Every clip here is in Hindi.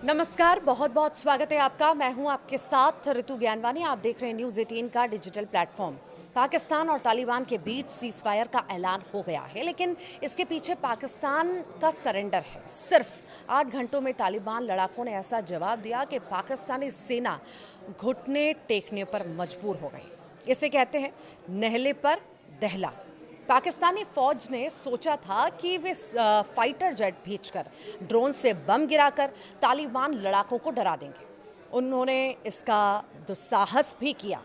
नमस्कार, बहुत बहुत स्वागत है आपका। मैं हूं आपके साथ ऋतु ज्ञानवानी। आप देख रहे हैं न्यूज़ 18 का डिजिटल प्लेटफॉर्म। पाकिस्तान और तालिबान के बीच सीज़फायर का ऐलान हो गया है, लेकिन इसके पीछे पाकिस्तान का सरेंडर है। सिर्फ 8 घंटों में तालिबान लड़ाकों ने ऐसा जवाब दिया कि पाकिस्तानी सेना घुटने टेकने पर मजबूर हो गई। इसे कहते हैं नहले पर दहला। पाकिस्तानी फौज ने सोचा था कि वे फाइटर जेट भेजकर ड्रोन से बम गिराकर तालिबान लड़ाकों को डरा देंगे। उन्होंने इसका दुस्साहस भी किया,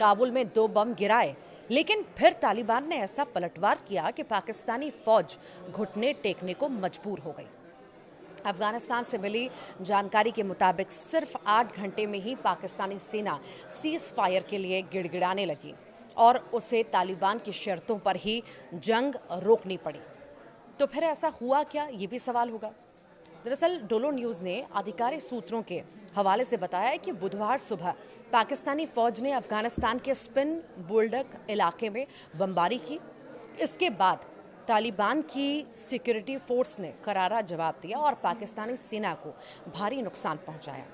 काबुल में 2 बम गिराए, लेकिन फिर तालिबान ने ऐसा पलटवार किया कि पाकिस्तानी फौज घुटने टेकने को मजबूर हो गई। अफगानिस्तान से मिली जानकारी के मुताबिक सिर्फ 8 घंटे में ही पाकिस्तानी सेना सीज फायर के लिए गिड़गिड़ाने लगी और उसे तालिबान की शर्तों पर ही जंग रोकनी पड़ी। तो फिर ऐसा हुआ क्या, ये भी सवाल होगा। दरअसल डोलो न्यूज़ ने आधिकारिक सूत्रों के हवाले से बताया कि बुधवार सुबह पाकिस्तानी फौज ने अफगानिस्तान के स्पिन बुल्डक इलाके में बमबारी की। इसके बाद तालिबान की सिक्योरिटी फोर्स ने करारा जवाब दिया और पाकिस्तानी सेना को भारी नुकसान पहुंचाया।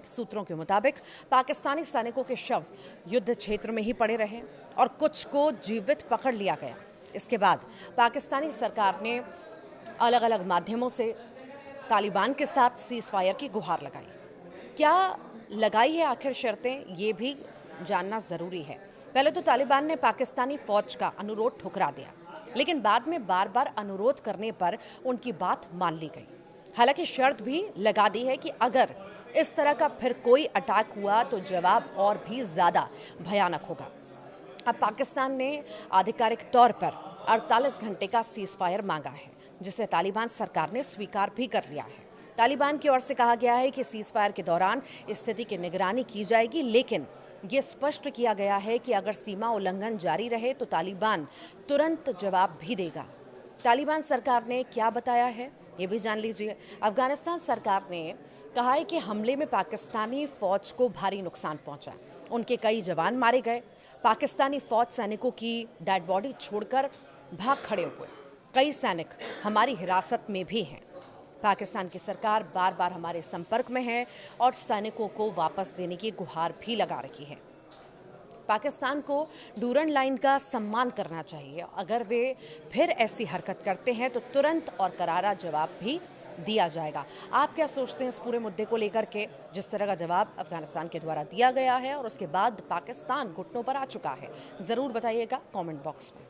सूत्रों के मुताबिक पाकिस्तानी सैनिकों के शव युद्ध क्षेत्र में ही पड़े रहे और कुछ को जीवित पकड़ लिया गया। इसके बाद पाकिस्तानी सरकार ने अलग अलग माध्यमों से तालिबान के साथ सीज फायर की गुहार लगाई। क्या लगाई है आखिर शर्तें, ये भी जानना ज़रूरी है। पहले तो तालिबान ने पाकिस्तानी फौज का अनुरोध ठुकरा दिया, लेकिन बाद में बार बार अनुरोध करने पर उनकी बात मान ली गई। हालांकि शर्त भी लगा दी है कि अगर इस तरह का फिर कोई अटैक हुआ तो जवाब और भी ज़्यादा भयानक होगा। अब पाकिस्तान ने आधिकारिक तौर पर 48 घंटे का सीज फायर मांगा है, जिसे तालिबान सरकार ने स्वीकार भी कर लिया है। तालिबान की ओर से कहा गया है कि सीज फायर के दौरान स्थिति की निगरानी की जाएगी, लेकिन ये स्पष्ट किया गया है कि अगर सीमा उल्लंघन जारी रहे तो तालिबान तुरंत जवाब भी देगा। तालिबान सरकार ने क्या बताया है, ये भी जान लीजिए। अफगानिस्तान सरकार ने कहा है कि हमले में पाकिस्तानी फौज को भारी नुकसान पहुंचा, उनके कई जवान मारे गए। पाकिस्तानी फौज सैनिकों की डेड बॉडी छोड़कर भाग खड़े हुए। कई सैनिक हमारी हिरासत में भी हैं। पाकिस्तान की सरकार बार बार हमारे संपर्क में है और सैनिकों को वापस देने की गुहार भी लगा रही है। पाकिस्तान को डूरन लाइन का सम्मान करना चाहिए। अगर वे फिर ऐसी हरकत करते हैं तो तुरंत और करारा जवाब भी दिया जाएगा। आप क्या सोचते हैं इस पूरे मुद्दे को लेकर के, जिस तरह का जवाब अफगानिस्तान के द्वारा दिया गया है और उसके बाद पाकिस्तान घुटनों पर आ चुका है? ज़रूर बताइएगा कमेंट बॉक्स में।